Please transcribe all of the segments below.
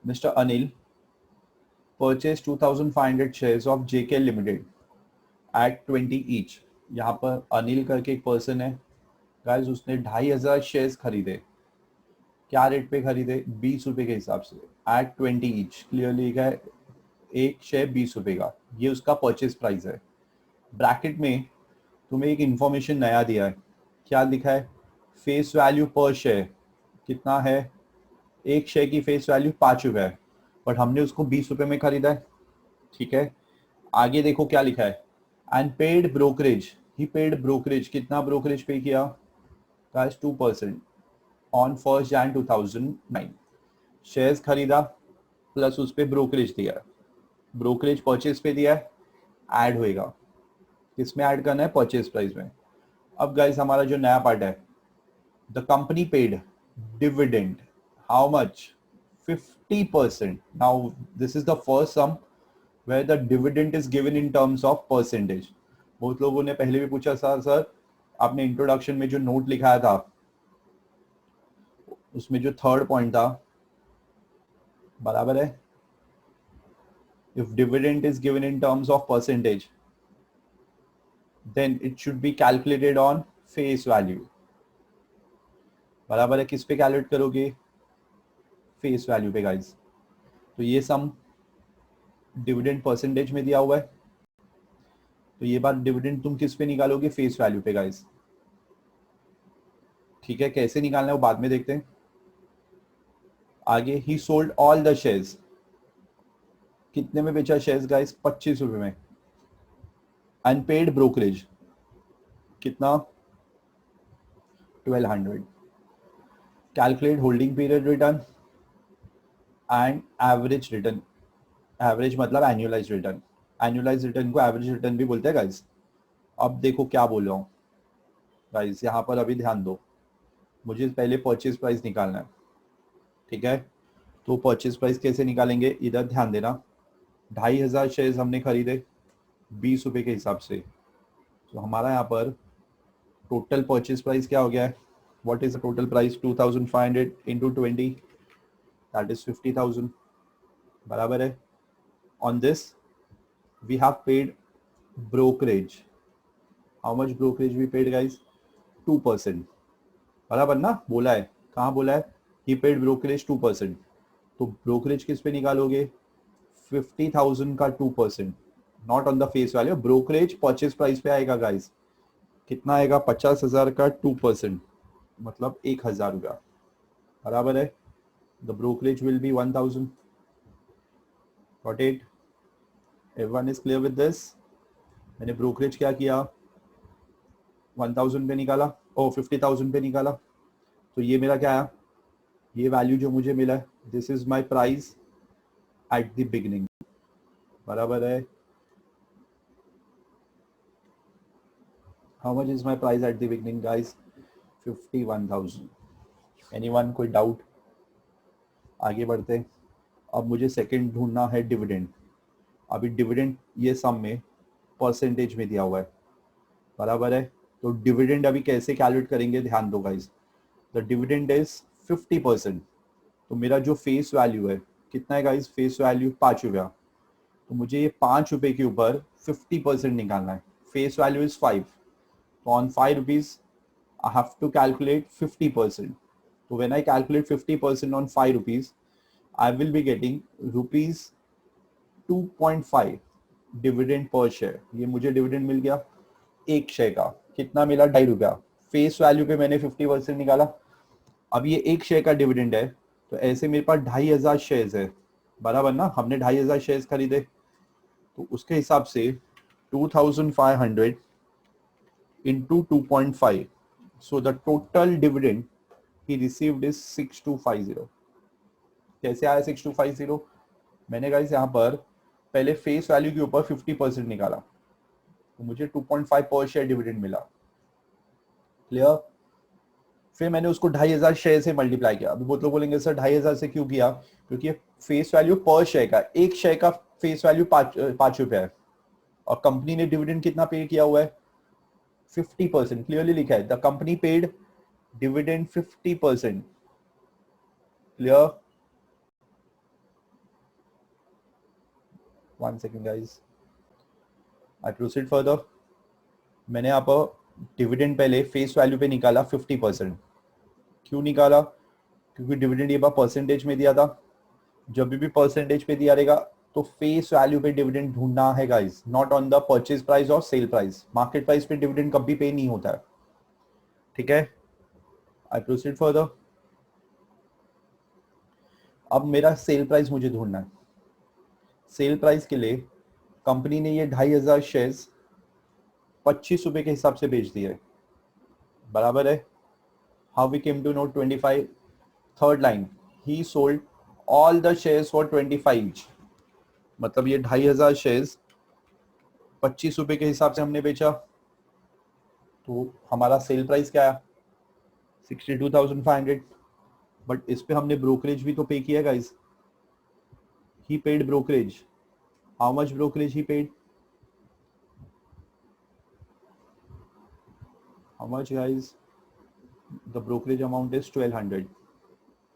Mr. Anil purchased 2,500 shares of JK Limited at 20 each. यहाँ पर अनिल करके एक पर्सन है गाइस, उसने 2,500 शेयर्स खरीदे। क्या रेट पे खरीदे? 20 रुपए के हिसाब से, एट 20 ईच। क्लियरली लिखा है एक शेयर 20 रुपए का, ये उसका परचेज प्राइस है। ब्रैकेट में तुम्हें एक इंफॉर्मेशन नया दिया है, क्या लिखा है? फेस वैल्यू पर शेयर कितना है? एक शेयर की फेस वैल्यू 5 रुपए है, बट हमने उसको 20 रुपए में खरीदा है। ठीक है, आगे देखो क्या लिखा है, and paid brokerage, he paid brokerage. कितना ब्रोकरेज पे किया? 2% ऑन 1 Jan 2009। शेयर्स खरीदा प्लस उस पर ब्रोकरेज दिया है, ब्रोकरेज परचेज पे दिया है, ऐड होएगा। किसमें ऐड करना है? परचेज प्राइस में। अब गाइस हमारा जो नया पार्ट है, the company paid dividend, how much? 50%। Now this is the first sum where the dividend is given in terms of percentage। बहुत लोगों ने पहले भी पूछा सर आपने इंट्रोडक्शन में जो नोट लिखाया था उसमें जो थर्ड पॉइंट था, बराबर है, if dividend is given in terms of percentage then it should be calculated on face value। बराबर है, किस पे कैलकुलेट करोगे? फेस वैल्यू पे गाइस। तो ये सम डिविडेंड परसेंटेज में दिया हुआ है, तो ये बात डिविडेंड तुम किस पे निकालोगे? फेस वैल्यू पे गाइस। ठीक है, कैसे निकालना है वो बाद में देखते हैं। आगे, ही सोल्ड ऑल द शेयर्स, कितने में बेचा शेयर्स गाइस? 25 रुपए में। अनपेड ब्रोकरेज कितना? 1200। Calculate holding period return and average return. Average मतलब एनुअलाइज रिटर्न, एनुअलाइज रिटर्न को एवरेज रिटर्न भी बोलते हैं गाइस। अब देखो क्या बोल रहा हूँ गाइस, यहाँ पर अभी ध्यान दो, मुझे पहले परचेज प्राइस निकालना है। ठीक है, तो परचेज प्राइस कैसे निकालेंगे, इधर ध्यान देना। 2,500 शेयर्स हमने खरीदे 20 रुपए के हिसाब से, तो हमारा यहाँ पर टोटल परचेज प्राइस क्या हो गया है? What is the total price? 2,500 into 20, that is 50,000। बराबर है। On this we have paid brokerage, how much brokerage we paid guys? 2%। बराबर ना, बोला है, कहाँ बोला है? He paid brokerage 2%। तो ब्रोकरेज किस पे निकालोगे? 50,000 का 2%, not on the face value. Brokerage purchase price पे आएगा गाइस, कितना आएगा? 50,000 का 2%, मतलब 1,000 रुपया। बराबर है, the brokerage will be 1,000। Got it? Everyone is clear with this? मैंने ब्रोकरेज क्या किया? 1,000 पे निकाला, ओ 50,000 पे निकाला, तो ये मेरा क्या है? ये वैल्यू जो मुझे मिला है, this is my price at the beginning. बराबर है, how much is my price at the beginning guys? 51,000। Anyone, कोई डाउट? आगे बढ़ते हैं। अब मुझे सेकंड ढूंढना है डिविडेंड। अभी डिविडेंड ये सम में परसेंटेज में दिया हुआ है, बराबर है। तो डिविडेंड अभी कैसे कैलकुलेट करेंगे, ध्यान दो गाइस। The dividend is 50%। तो मेरा जो फेस वैल्यू है कितना है गाइस? फेस वैल्यू 5 रुपया। तो मुझे ये 5 रुपए के ऊपर 50% निकालना है। फेस वैल्यू इज 5, तो on 5 rupees I have to calculate 50%। तो when I calculate 50% on 5 rupees, I will be getting rupees 2.5 dividend per share. ये मुझे डिविडेंड मिल गया एक शेयर का, कितना मिला? 2.5 रुपया। फेस वैल्यू पे मैंने 50% निकाला। अब ये एक शेयर का डिविडेंड है, तो ऐसे मेरे पास 2,500 शेयर्स है, बराबर ना। हमने 2,500 शेयर्स खरीदे, तो उसके हिसाब से 2,500 into 2.5, so the total dividend he received is 6,250। कैसे आया 6,250? मैंने गाइस यहाँ पर पहले फेस वैल्यू के ऊपर 50% निकाला, तो मुझे 2.5 पर शेयर डिविडेंड मिला। क्लियर? फिर मैंने उसको 2,500 शेयर से मल्टीप्लाई किया। अभी बहुत लोग बोलेंगे सर 2,500 से क्यों किया? क्योंकि ये फेस वैल्यू पर शेयर का, एक शेयर का फेस वैल्यू 5 रुपया है, और कंपनी ने डिविडेंड कितना पे किया हुआ है? 50%। क्लियरली लिखा है, the company paid dividend 50%। Clear? 1 second guys, I proceed further. मैंने यहाँ पर डिविडेंड पहले फेस वैल्यू पे निकाला 50%। क्यों निकाला? क्योंकि डिविडेंड ये बार परसेंटेज में दिया था। जब भी परसेंटेज पे दिया रहेगा तो फेस वैल्यू पे डिविडेंड ढूंढना है guys, not on the purchase price और सेल प्राइस। मार्केट प्राइस पे डिविडेंड कभी पे नहीं होता है, ठीक है। I proceed further. अब मेरा सेल प्राइस मुझे ढूंढना है। सेल प्राइस के लिए कंपनी ने ये 2500 शेयर्स 25 रुपए के हिसाब से बेच दिए, बराबर है। How we came to know 25? Third line, he sold all the shares for 25। मतलब ये 2500 शेयर्स 25 रुपए के हिसाब से हमने बेचा, तो हमारा सेल प्राइस क्या आया? 62,500। बट इस पे हमने ब्रोकरेज भी तो पे किया guys. He paid brokerage. How much brokerage he paid? How much guys? The brokerage amount is 1200,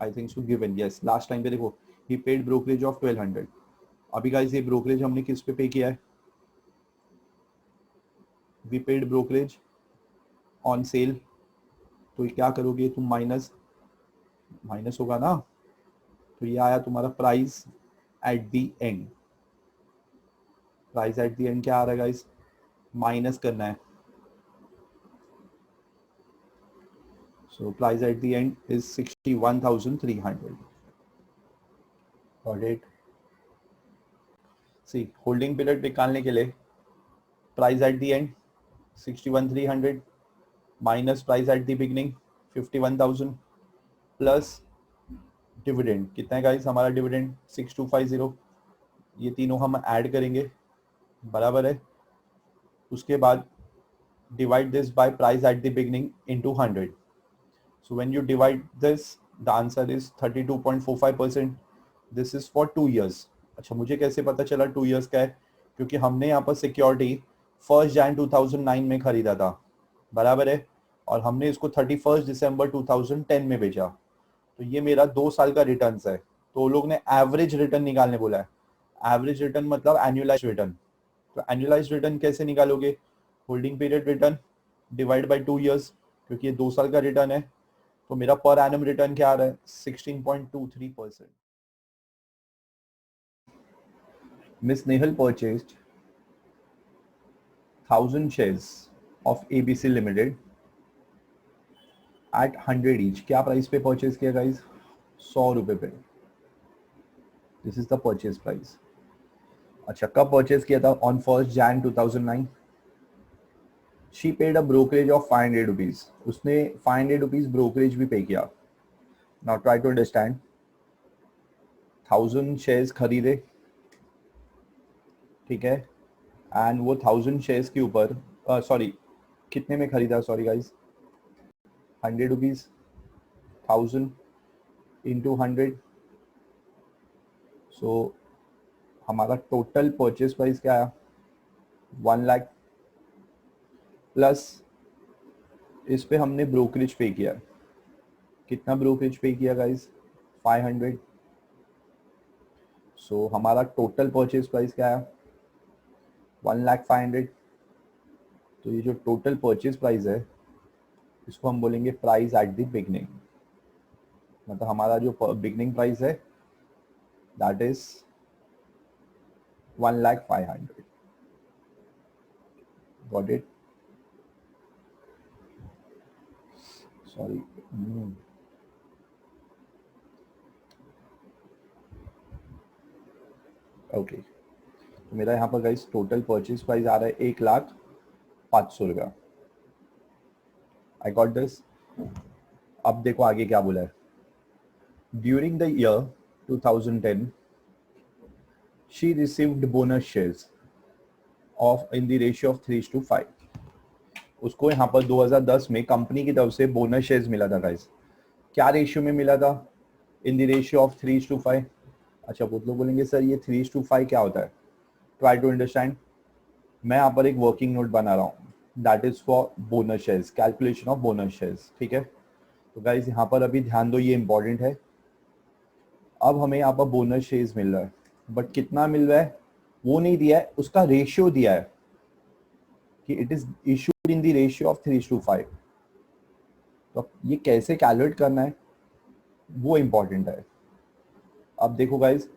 I think so given, yes. Last time पे देखो, ही पेड ब्रोकरेज ऑफ 1200। अभी गाइस ये ब्रोकरेज हमने किस पे किया है? We paid brokerage on sale. तो ये क्या करोगे तुम? माइनस माइनस होगा ना, तो ये आया तुम्हारा price at the end. Price at the end क्या आ रहा है गाइस? माइनस करना है। So price at the end is 61,300। Got it? See, holding period निकालने के लिए price at the end 61,300 minus price at the beginning 51,000 plus dividend. कितना है गाइस हमारा डिविडेंड? 6250। ये तीनों हम ऐड करेंगे, बराबर है। उसके बाद divide this by price at the beginning into 100. So when you divide this, the answer is 32.45%. This is for 2 years. अच्छा, मुझे कैसे पता चला 2 years का है? क्योंकि हमने यहाँ पर सिक्योरिटी 1 Jan 2009 में खरीदा था, बराबर है, और हमने इसको 31 दिसंबर 2010 में बेचा। तो ये मेरा 2 साल का रिटर्न है। तो लोग ने एवरेज रिटर्न निकालने बोला है। एवरेज रिटर्न मतलब एनुअलाइज रिटर्न। तो एनुअलाइज रिटर्न कैसे निकालोगे? Holding period return divide by 2 years, क्योंकि ये 2 साल का रिटर्न है। तो मेरा पर एनम रिटर्न क्या आ रहा है? 16.23%। Miss Nehal purchased 1000 shares of ABC Limited at 100 each। क्या प्राइस पे परचेज किया गाइस? 100 रुपए पे। This is the purchase price. अच्छा, कब परचेज किया था? On 1 Jan 2009। She paid a brokerage of 500 rupees. उसने 500 रुपीज ब्रोकरेज भी पे किया। Now try to understand. 1000 shares खरीदे, ठीक है, एंड वो 1000 शेयर्स के ऊपर सॉरी कितने में खरीदा? Sorry guys, 100 rupees, 1000 into 100। सो हमारा टोटल परचेज प्राइस क्या आया? 1 लाख। प्लस इस पे हमने ब्रोकरेज पे किया। कितना ब्रोकरेज पे किया गाइज? 500। सो हमारा टोटल परचेज प्राइस क्या आया? 1,05,000। तो ये जो टोटल परचेज प्राइस है इसको हम बोलेंगे प्राइस एट द बिगनिंग। मतलब हमारा जो बिगनिंग प्राइस है that is 1,05,000। Got it? Sorry, okay. तो मेरा यहाँ पर गाइस टोटल परचेज प्राइस आ रहा है 1,05,000 रुपया। I got this. अब देखो आगे क्या बोला है। During the year 2010 she received bonus shares of in the ratio of 3:5। उसको यहाँ पर 2010 में कंपनी की तरफ से बोनस शेयर्स मिला था गाइस। क्या रेशियो में मिला था? In the ratio of 3:5। अच्छा, बहुत लोग बोलेंगे सर ये 3:5 क्या होता है? Try to understand. मैं यहाँ पर एक वर्किंग नोट बना रहा हूँ, that is for bonus shares, calculation of bonus shares, ठीक है। तो गाइस यहाँ पर अभी ध्यान दो, ये इंपॉर्टेंट है। अब हमें यहाँ पर बोनस शेयर्स मिल रहा है, बट कितना मिल रहा है? वो नहीं दिया है, उसका रेशियो दिया है कि it is issued in the ratio of 3:5। तो ये कैसे कैलकुलेट करना है वो इंपॉर्टेंट है। अब देखो guys,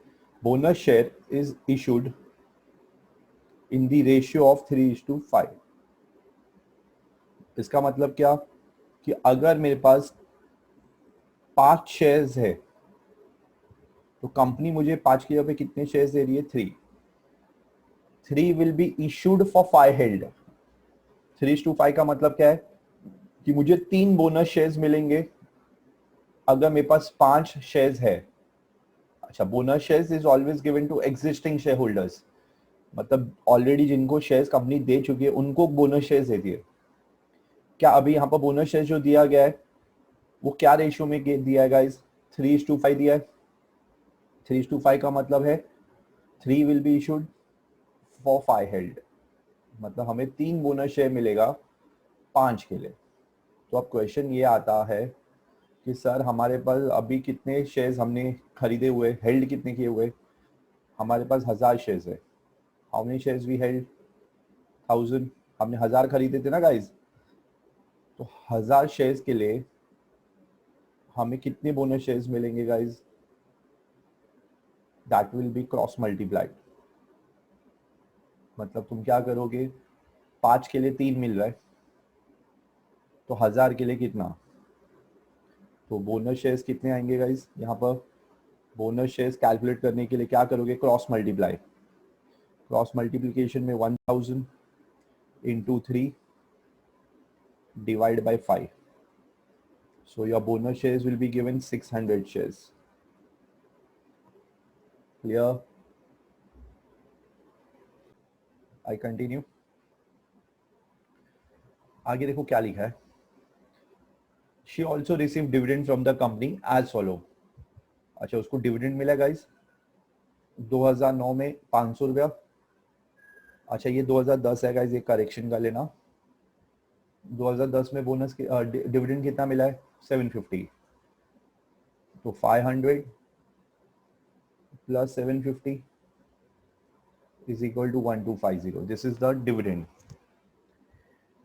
bonus share is issued in the ratio of 3:5। इसका मतलब क्या कि अगर मेरे पास 5 शेयर्स है तो कंपनी मुझे 5 के जगह पे कितने शेयर्स दे रही है? 3 will be issued for 5 held. 3:5 का मतलब क्या है कि मुझे 3 बोनस शेयर्स मिलेंगे अगर मेरे पास 5 शेयर्स है। अच्छा, bonus shares is always given to existing share holders, मतलब ऑलरेडी जिनको शेयर्स कंपनी दे चुकी है उनको बोनस शेयर्स देती है। क्या अभी यहाँ पर बोनस शेयर जो दिया गया है वो क्या रेशियो में दिया है गाइस? 3:5 दिया है। 3:5 का मतलब है 3 will be issued for 5 held, मतलब हमें 3 बोनस शेयर मिलेगा 5 के लिए। तो अब क्वेश्चन ये आता है कि सर हमारे पास अभी कितने शेयर्स हमने खरीदे हुए, हेल्ड कितने किए हुए? हमारे पास 1000 शेयर्स है। How many shares we held? 1000। हमने 1000 खरीदे थे ना गाइस, तो 1000 शेयर्स के लिए हमें कितने बोनस शेयर्स मिलेंगे guys? That will be cross multiplied. मतलब तुम क्या करोगे, 5 के लिए 3 मिल रहा है तो 1000 के लिए कितना? तो बोनस शेयर्स कितने आएंगे गाइस? यहाँ पर बोनस शेयर्स कैलकुलेट करने के लिए क्या करोगे? Cross multiply. क्रॉस मल्टीप्लिकेशन में 1000 into 3 divided by 5. So your bonus shares will be given 600 shares. Clear? I continue. आगे देखो क्या लिखा है। She also received dividend from the company as follow. अच्छा, उसको डिविडेंड मिला गाइस 2009 में 500 रुपया। अच्छा, ये 2010 है गाइस, एक करेक्शन कर लेना। 2010 में बोनस डिविडेंड कितना मिला है? 750। तो 500 plus 750 is equal to 1250। This is the dividend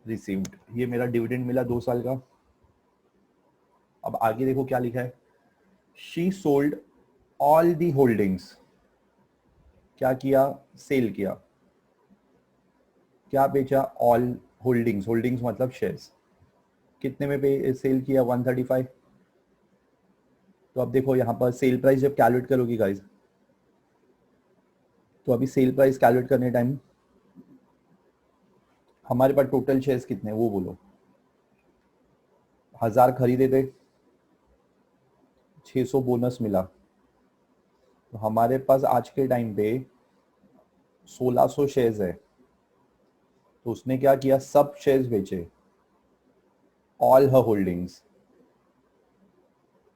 received. ये मेरा डिविडेंड मिला 2 साल का। अब आगे देखो क्या लिखा है। She sold all the holdings. क्या किया? सेल किया। क्या बेचा? All holdings. होल्डिंग्स मतलब शेयर्स। कितने में पे सेल किया? 135। तो अब देखो यहाँ पर सेल प्राइस जब कैलकुलेट करोगी गाइस, तो अभी सेल प्राइस कैलकुलेट करने टाइम हमारे पास टोटल शेयर्स कितने वो बोलो। 1000 खरीदे थे, 600 बोनस मिला, तो हमारे पास आज के टाइम पे 1600 शेयर्स है। तो उसने क्या किया? सब शेयर्स बेचे, ऑल हर होल्डिंग्स।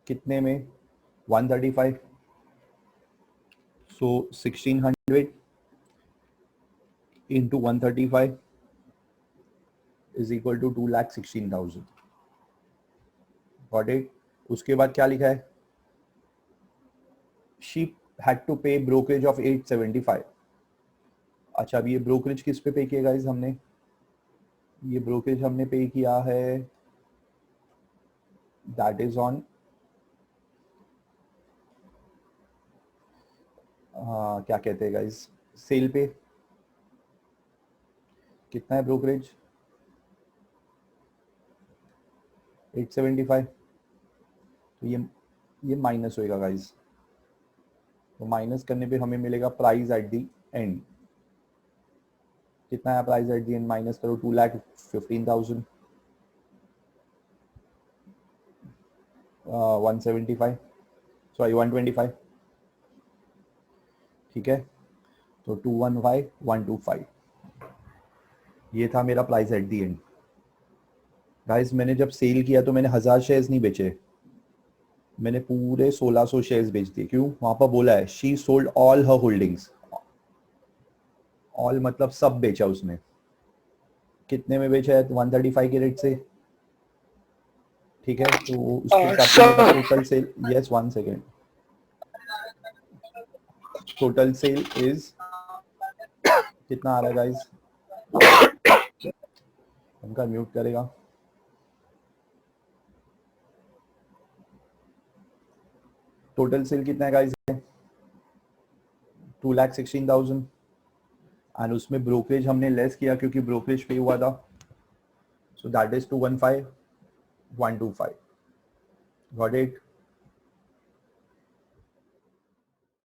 कितने में? 135। सो 1600 into 135 is equal to 2,16,000। Got it? उसके बाद क्या लिखा है? शी हैड टू पे ब्रोकरेज ऑफ 875। अच्छा, अब ये ब्रोकरेज किस पे किया गाइस हमने? ये ब्रोकरेज हमने पे किया है, दैट इज ऑन क्या कहते हैं गाइस, सेल पे। कितना है ब्रोकरेज? 875। तो ये माइनस होएगा गाइस। तो माइनस करने पे हमें मिलेगा प्राइस एट दी एंड। कितना है price at the and? Minus करो 2,15,000 175 सॉरी 125। ठीक है, तो 215,125 ये था मेरा price at the and. Guys मैंने जब सेल किया तो मैंने 1000 शेयर्स नहीं बेचे, मैंने पूरे 1600 शेयर्स बेच दिए। क्यों? वहां पर बोला है she sold all her holdings. All मतलब सब बेचा उसने। कितने में बेचा है? 135 के रेट से। ठीक है, तो उसके हिसाब से मेरा total sale, yes 1 second, total sale is कितना आ रहा है गाइस? उनका म्यूट करेगा। टोटल सेल कितना है गाइस? 2,16,000 एंड उसमें ब्रोकरेज हमने लेस किया क्योंकि ब्रोकरेज पे हुआ था, so that is 215,125. Got it?